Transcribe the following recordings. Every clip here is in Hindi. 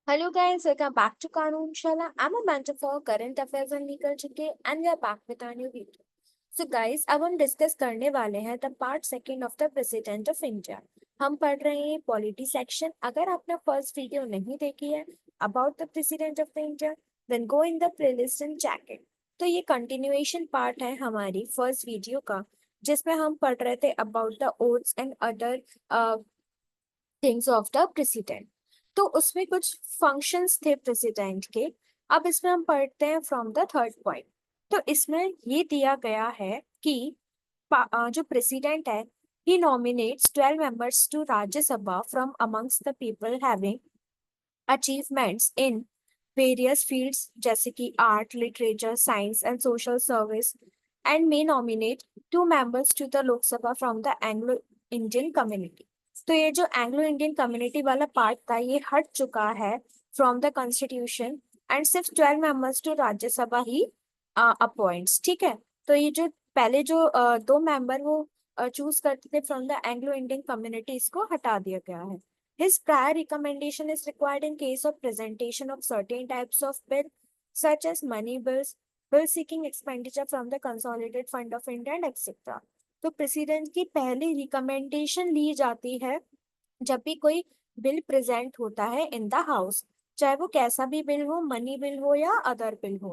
Hello guys, welcome back to Kanun Shala. I'm a mentor for current affairs and legal GK and we are back with our new video. So guys, अब हम डिस्कस करने वाले हैं the part second of the president of India. हम पढ़ रहे हैं पॉलिटी सेक्शन। अगर आपने फर्स्ट वीडियो नहीं देखी है about the president of the India then go in the playlist and check it. तो ये कंटिन्यूएशन पार्ट है हमारी फर्स्ट वीडियो का, जिसमें हम पढ़ रहे थे about the oaths and other things of the president. तो उसमें कुछ फंक्शंस थे प्रेसिडेंट के। अब इसमें हम पढ़ते हैं फ्रॉम द थर्ड पॉइंट। तो इसमें ये दिया गया है कि जो प्रेसिडेंट है he nominates 12 members to Rajya Sabha from amongst the people having achievements in various fields जैसे कि art, literature, science and social service and may nominate 2 members to the Lok Sabha from the Anglo Indian community. तो ये जो एंग्लो इंडियन कम्युनिटी वाला पार्ट था ये हट चुका है फ्रॉम द कॉन्स्टिट्यूशन एंड सिर्फ 12 मेंबर्स टू राज्यसभा ही अपॉइंट्स। ठीक है, तो ये जो पहले जो 2 मेंबर वो चूज करते थे from the Anglo Indian community, इसको हटा दिया गया है। His prior recommendation is required in case of presentation of certain types of bill, such as money bills, bill seeking expenditure from the Consolidated Fund of India and etc. तो प्रेसिडेंट की पहली रिकमेंडेशन ली जाती है जब भी कोई बिल प्रेजेंट होता है इन द हाउस, चाहे वो कैसा भी बिल हो, मनी बिल हो या अदर बिल हो।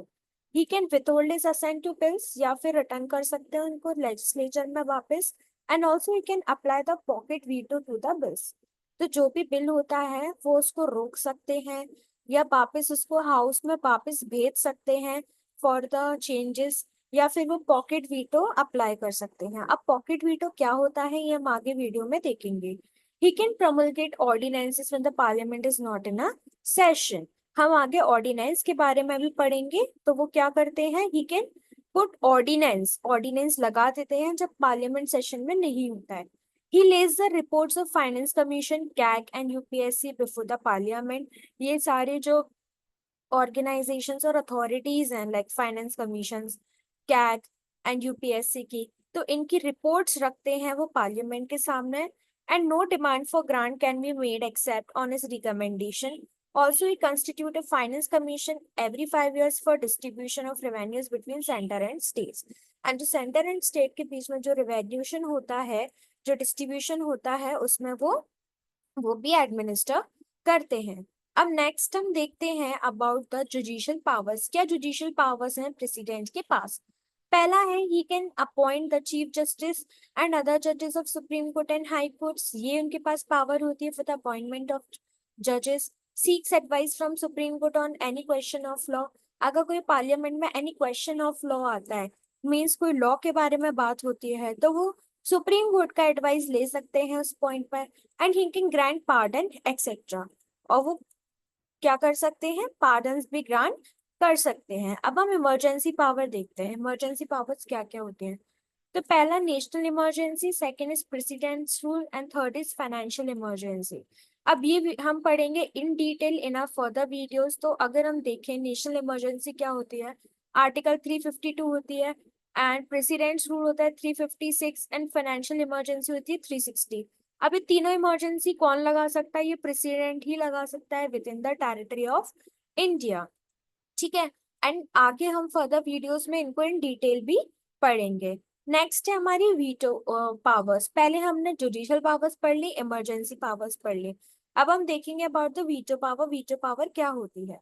He can withhold his assent to bills या फिर रिटर्न कर सकते हैं उनको लेजिस्लेचर में वापस। And also he can apply the pocket veto to the bills. तो जो भी बिल होता है वो उसको रोक सकते हैं या वापस उसको हाउस में वापस भेज सकते हैं फॉर द चेंजेस, या फिर वो पॉकेट वीटो अप्लाई कर सकते हैं। अब पॉकेट वीटो क्या होता है ये हम आगे वीडियो में देखेंगे। He can promulgate ordinances when the parliament is not in a session। हम आगे ऑर्डिनेंस के बारे में भी पढ़ेंगे। तो वो क्या करते हैं, he can put ordinance, ordinance लगा देते हैं जब पार्लियामेंट सेशन में नहीं होता है। He lays the reports of Finance Commission, CAG and UPSC before the Parliament। ये सारे जो ऑर्गेनाइजेशंस और अथॉरिटीज हैं like finance commission, CAG and UPSC की, तो इनकी रिपोर्ट्स रखते हैं वो पार्लियामेंट के सामने। And no demand for grant can be made except on his recommendation. Also, he constitute a finance commission every 5 years for distribution of revenues between center and states। And जो सेंटर एंड स्टेट के बीच में जो रिवेन्यूशन होता है, जो डिस्ट्रीब्यूशन होता है, उसमें वो भी एडमिनिस्टर करते हैं। अब नेक्स्ट हम देखते हैं अबाउट द जुडिशियल पावर्स। क्या जुडिशियल पावर्स हैं प्रेसिडेंट के पास? पहला है he can appoint the chief justice and other जजेस of supreme court and high courts. ये उनके पास पावर होती है फॉर द अपॉइंटमेंट ऑफ जजेस। Seeks advice from supreme court on any question of law. अगर कोई पार्लियामेंट में एनी क्वेश्चन ऑफ लॉ आता है, मीन्स कोई लॉ के बारे में बात होती है, तो वो सुप्रीम कोर्ट का एडवाइस ले सकते हैं उस पॉइंट पर। And he can grant pardon etcetera. और वो क्या कर सकते हैं, पार्डन भी ग्रांट कर सकते हैं। अब हम इमरजेंसी पावर देखते हैं। इमरजेंसी पावर्स क्या क्या होते हैं? तो पहला national emergency, second is president's rule and third is financial emergency. अब ये हम पढ़ेंगे in detail in our further videos. तो अगर हम देखें नेशनल इमरजेंसी क्या होती है, आर्टिकल 352 होती है, एंड प्रेसिडेंट्स रूल होता है 356, एंड फाइनेंशियल इमरजेंसी होती है 360। अब ये तीनों इमरजेंसी कौन लगा सकता है? ये प्रेसिडेंट ही लगा सकता है with in the territory of India. ठीक है, एंड आगे हम फर्दर वीडियोस में इनको इन डिटेल भी पढ़ेंगे। नेक्स्ट है हमारी वीटो पावर्स। पहले हमने जुडिशियल पावर्स पढ़ ली, इमरजेंसी पावर्स पढ़ ली। अब हम देखेंगे about the veto power. Veto power क्या होती है?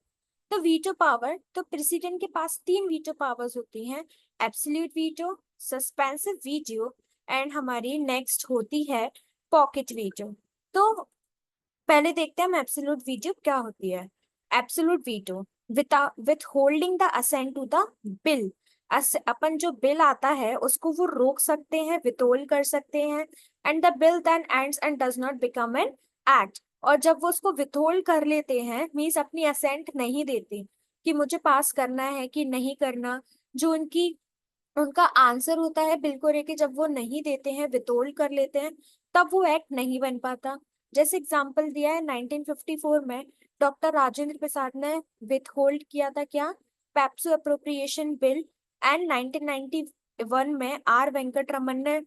तो वीटो पावर, तो प्रेसिडेंट के पास 3 वीटो पावर्स होती हैं, absolute veto, suspensive veto and हमारी नेक्स्ट होती है पॉकेट वीटो। तो पहले देखते हैं हम एब्सोल्यूट वीटो क्या होती है। Absolute veto withholding the assent to the bill. अपन जो बिल आता है उसको वो रोक सकते हैं, विथहोल्ड कर सकते हैं। And the bill then ends and does not become an act. और जब वो उसको विथहोल्ड कर लेते हैं, मीन्स अपनी असेंट नहीं देते कि मुझे पास करना है कि नहीं करना, जो उनकी उनका आंसर होता है बिल को लेके, जब वो नहीं देते हैं, विथहोल्ड कर लेते हैं, तब वो एक्ट नहीं बन पाता। जैसे एग्जांपल दिया है 1954 में डॉक्टर राजेंद्र प्रसाद ने विथहोल्ड किया था क्या, पेप्सो अप्रोप्रिएशन बिल। एंड 1991 में आर वेंकट रमन ने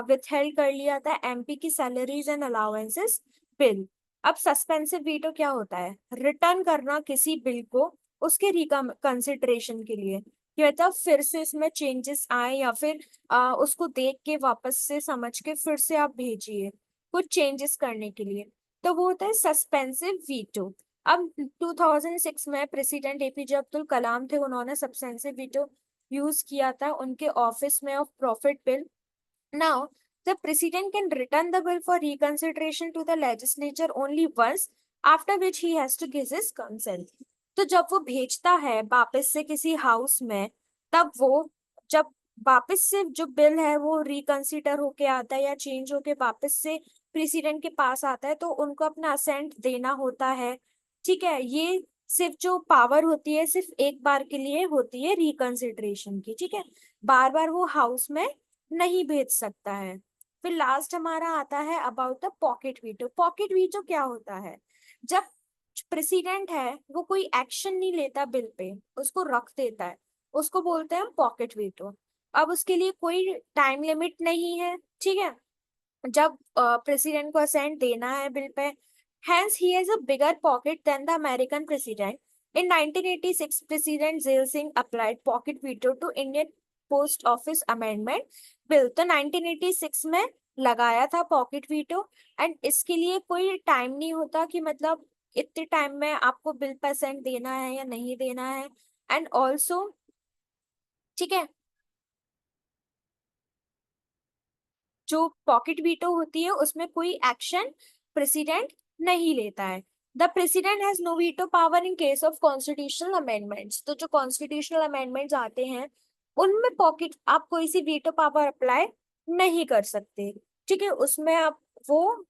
विथहेल्ड कर लिया था एमपी की सैलरीज एंड अलाउंसेस बिल। अब सस्पेंसिव वीटो क्या होता है? रिटर्न करना किसी बिल को उसके रिकंसिडरेशन के लिए, कि मतलब फिर से इसमें चेंजेस आए या फिर उसको देख के वापस से समझ के फिर से आप भेजिए कुछ चेंजेस करने के लिए, तो वो होता है सस्पेंसिव वीटो। अब 2006 में प्रेसिडेंट एपीजे अब्दुल कलाम थे, उन्होंने सस्पेंसिव वीटो यूज किया था उनके ऑफिस में of profit bill. Now, the president can return the bill for reconsideration to the legislature only once, after which he has to give his consent. तो जब वो भेजता है वापस से किसी हाउस में, तब वो जब वापस से जो बिल है वो रिकंसिडर होके आता है या चेंज होके वापस से प्रेसिडेंट के पास आता है, तो उनको अपना असेंट देना होता है। ठीक है, ये सिर्फ जो पावर होती है सिर्फ एक बार के लिए होती है रिकंसिडरेशन की। ठीक है, बार बार वो हाउस में नहीं भेज सकता है। फिर लास्ट हमारा आता है about the pocket veto. Pocket veto क्या होता है? जब प्रेसिडेंट है वो कोई एक्शन नहीं लेता बिल पे, उसको रख देता है, उसको बोलते हैं पॉकेट वीटो। अब उसके लिए कोई टाइम लिमिट नहीं है। ठीक है, जब प्रेसिडेंट को असेंट देना है bill pay, hence he has a bigger pocket than the American president. In 1986, President Zale Singh applied pocket veto to Indian Post Office Amendment Bill। तो 1986 में लगाया था पॉकेट वीटो। एंड इसके लिए कोई टाइम नहीं होता कि मतलब इतने टाइम में आपको बिल पे असेंट देना है या नहीं देना है। एंड ऑल्सो, ठीक है, जो पॉकेट वीटो होती है उसमें कोई एक्शन प्रेसिडेंट नहीं लेता है। The president has no veto power in case of constitutional amendments. तो जो कॉन्स्टिट्यूशनल अमेंडमेंट्स आते हैं उनमें पॉकेट आप कोई सी वीटो पावर अप्लाई नहीं कर सकते। ठीक है, उसमें आप वो,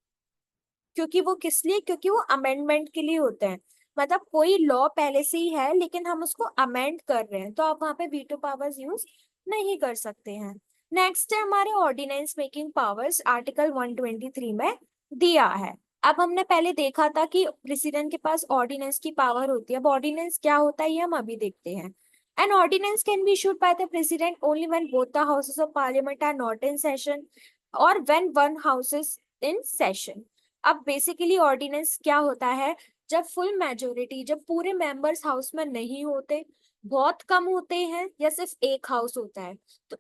क्योंकि वो किस लिए, क्योंकि वो अमेंडमेंट के लिए होते हैं। मतलब कोई लॉ पहले से ही है लेकिन हम उसको अमेंड कर रहे हैं, तो आप वहां पे वीटो पावर्स यूज नहीं कर सकते हैं। नेक्स्ट है हमारे ऑर्डिनेंस मेकिंग पावर्स, आर्टिकल 123 में दिया है। अब हमने पहले देखा था कि प्रेसिडेंट के पास ऑर्डिनेंस की पावर होती है। अब ऑर्डिनेंस क्या होता है ये हम अभी देखते हैं। An ordinance can be issued by the president only when both the houses of parliament are not in session और when one house is in session. अब बेसिकली ऑर्डिनेंस क्या होता है? जब फुल मेजोरिटी, जब पूरे मेंबर्स हाउस में नहीं होते, बहुत कम होते हैं या सिर्फ एक हाउस होता है, तो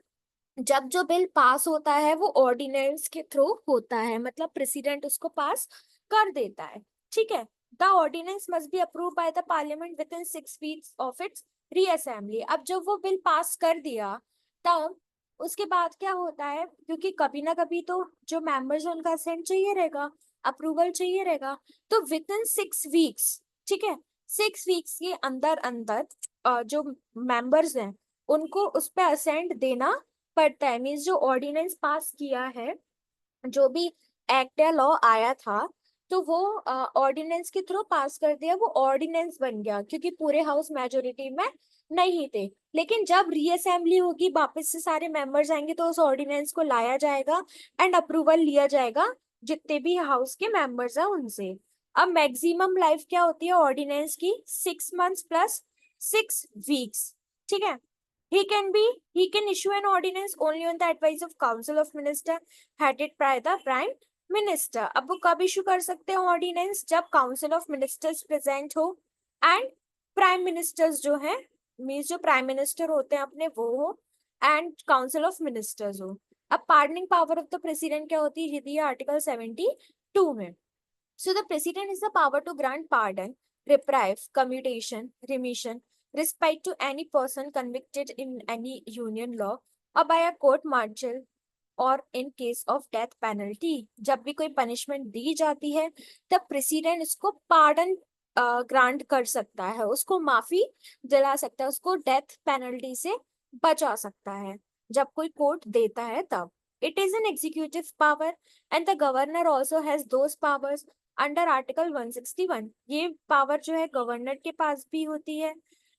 जब जो बिल पास होता है वो ऑर्डिनेंस के थ्रू होता है, मतलब प्रेसिडेंट उसको पास कर देता है। ठीक है, the ordinance must be approve by the parliament within 6 weeks of its reassembly. अब जब वो बिल पास कर दिया तब उसके बाद क्या होता है, क्योंकि कभी ना कभी तो जो मेंबर्स हैं उनका असेंट चाहिए रहेगा, अप्रूवल चाहिए रहेगा, तो विद इन 6 वीक्स, ठीक है, 6 वीक्स के अंदर अंदर जो मेंबर्स हैं उनको उस पर असेंट देना पड़ता है। मीन्स जो ऑर्डिनेंस पास किया है, जो भी एक्ट या लॉ आया था, तो वो ऑर्डिनेंस के थ्रू पास कर दिया, वो ऑर्डिनेंस बन गया क्योंकि पूरे हाउस मेजोरिटी में नहीं थे। लेकिन जब रीअसेंबली होगी, वापस से सारे मेंबर्स आएंगे, तो उस ऑर्डिनेंस को लाया जाएगा एंड अप्रूवल लिया जाएगा जितने भी हाउस के मेंबर्स हैं उनसे। अब मैक्सिमम लाइफ क्या होती है ऑर्डिनेंस की? 6 मंथ्स प्लस 6 वीक्स। ठीक है, he can be he can issue an ordinance only on the advice of council of minister headed by the prime minister। अब वो कब इशू कर सकते हैं ऑर्डिनेंस? जब काउंसिल ऑफ मिनिस्टर्स प्रेजेंट हो एंड प्राइम मिनिस्टर्स जो है, मीन्स जो प्राइम मिनिस्टर होते हैं अपने वो हो, एंड काउंसिल ऑफ मिनिस्टर्स हो। अब pardoning power of the president क्या होती है आर्टिकल 72 में। So the president is the power to grant pardon, reprieve, commutation, remission, respite to any person convicted in any union law or by a court martial और इन केस ऑफ डेथ पेनल्टी। जब भी कोई पनिशमेंट दी जाती है तब प्रेसिडेंट इसको पार्डन ग्रांट कर सकता है, उसको माफी दिला सकता है, उसको डेथ पेनल्टी से बचा सकता है जब कोई कोर्ट देता है तब। It is an executive power and the governor also has those powers under article 161। ये पावर जो है गवर्नर के पास भी होती है,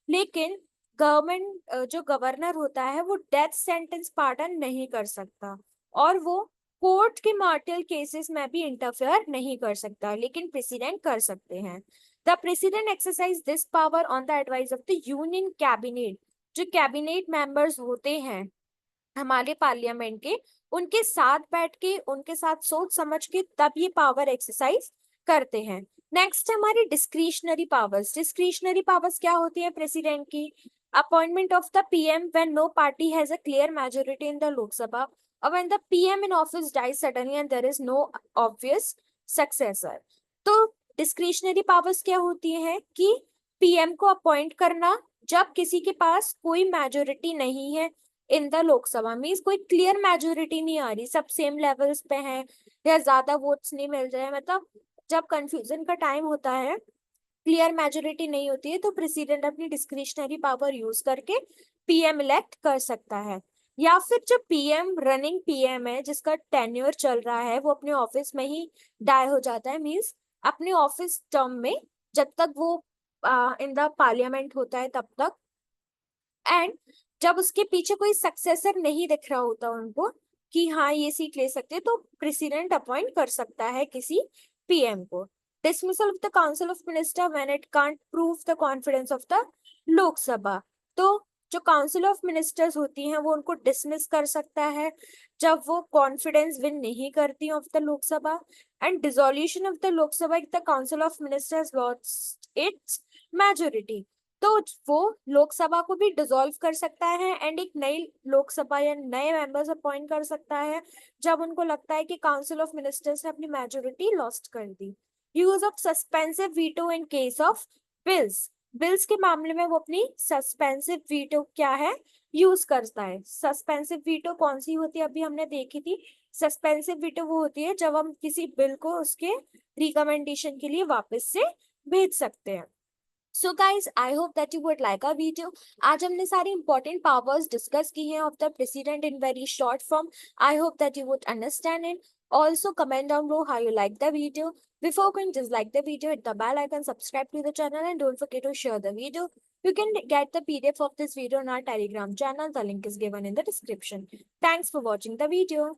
लेकिन गवर्नमेंट जो गवर्नर होता है वो डेथ सेंटेंस पार्डन नहीं कर सकता और वो कोर्ट के मार्टियल केसेस में भी इंटरफेयर नहीं कर सकता, लेकिन प्रेसिडेंट कर सकते हैं। The president exercise this power on the advice of the union cabinet. जो कैबिनेट मेंबर्स होते हैं हमारे पार्लियामेंट के, उनके साथ बैठ के, उनके साथ सोच समझ के तब ये पावर एक्सरसाइज करते हैं। नेक्स्ट है हमारी डिस्क्रिशनरी पावर्स। डिस्क्रिशनरी पावर्स क्या होती है प्रेसिडेंट की? Appointment of the PM when no party has a clear majority in the Lok Sabha और when the PM in office dies suddenly and there is no obvious successor. तो डिस्क्रिशनरी पावर्स क्या होती है कि पीएम को अपॉइंट करना जब किसी के पास कोई मेजोरिटी नहीं है इन द लोकसभा, मीन्स कोई क्लियर मेजोरिटी नहीं आ रही, सब सेम लेवल्स पे हैं या ज्यादा वोट्स नहीं मिल रहे हैं, मतलब जब कंफ्यूजन का टाइम होता है, क्लियर मेजोरिटी नहीं होती है, तो प्रेसिडेंट अपनी डिस्क्रिशनरी पावर यूज करके पीएम इलेक्ट कर सकता है। या फिर जब पीएम रनिंग पीएम है जिसका टेन्योर चल रहा है वो अपने ऑफिस में ही डाई हो जाता है, मीन्स अपने ऑफिस टर्म में जब तक वो इन द पार्लियामेंट होता है तब तक, एंड जब उसके पीछे कोई सक्सेसर नहीं दिख रहा होता उनको कि हाँ ये सीट ले सकते हैं, तो प्रेसिडेंट अपॉइंट कर सकता है किसी पीएम को। Dismissal of the council of minister when it can't prove the confidence of the Lok Sabha. तो जो काउंसिल ऑफ मिनिस्टर्स होती हैं वो उनको डिसमिस कर सकता है जब वो कॉन्फिडेंस विन नहीं करती of the Lok Sabha. And dissolution of the Lok Sabha if the council of ministers lost its majority. तो वो लोकसभा को भी डिसॉल्व कर सकता है एंड एक नई लोकसभा या नए मेंबर्स अपॉइंट कर सकता है जब उनको लगता है कि काउंसिल ऑफ मिनिस्टर्स ने अपनी मेजोरिटी लॉस्ट कर दी। Use of suspensive veto in case of bills. Bills के मामले में वो अपनी सस्पेंसिव वीटो क्या है यूज करता है। सस्पेंसिव वीटो कौन सी होती है अभी हमने देखी थी। सस्पेंसिव वीटो वो होती है जब हम किसी बिल को उसके रिकमेंडेशन के लिए वापस से भेज सकते हैं। So guys I hope that you would like a video. आज हमने सारी इंपॉर्टेंट पावर्स डिस्कस की हैं of the president in very short form. I hope that you would understand it. Also comment down below how you like the video. Before going, just like the video, hit the bell icon, subscribe to the channel, and don't forget to share the video. You can get the PDF of this video on our Telegram channel. The link is given in the description. Thanks for watching the video.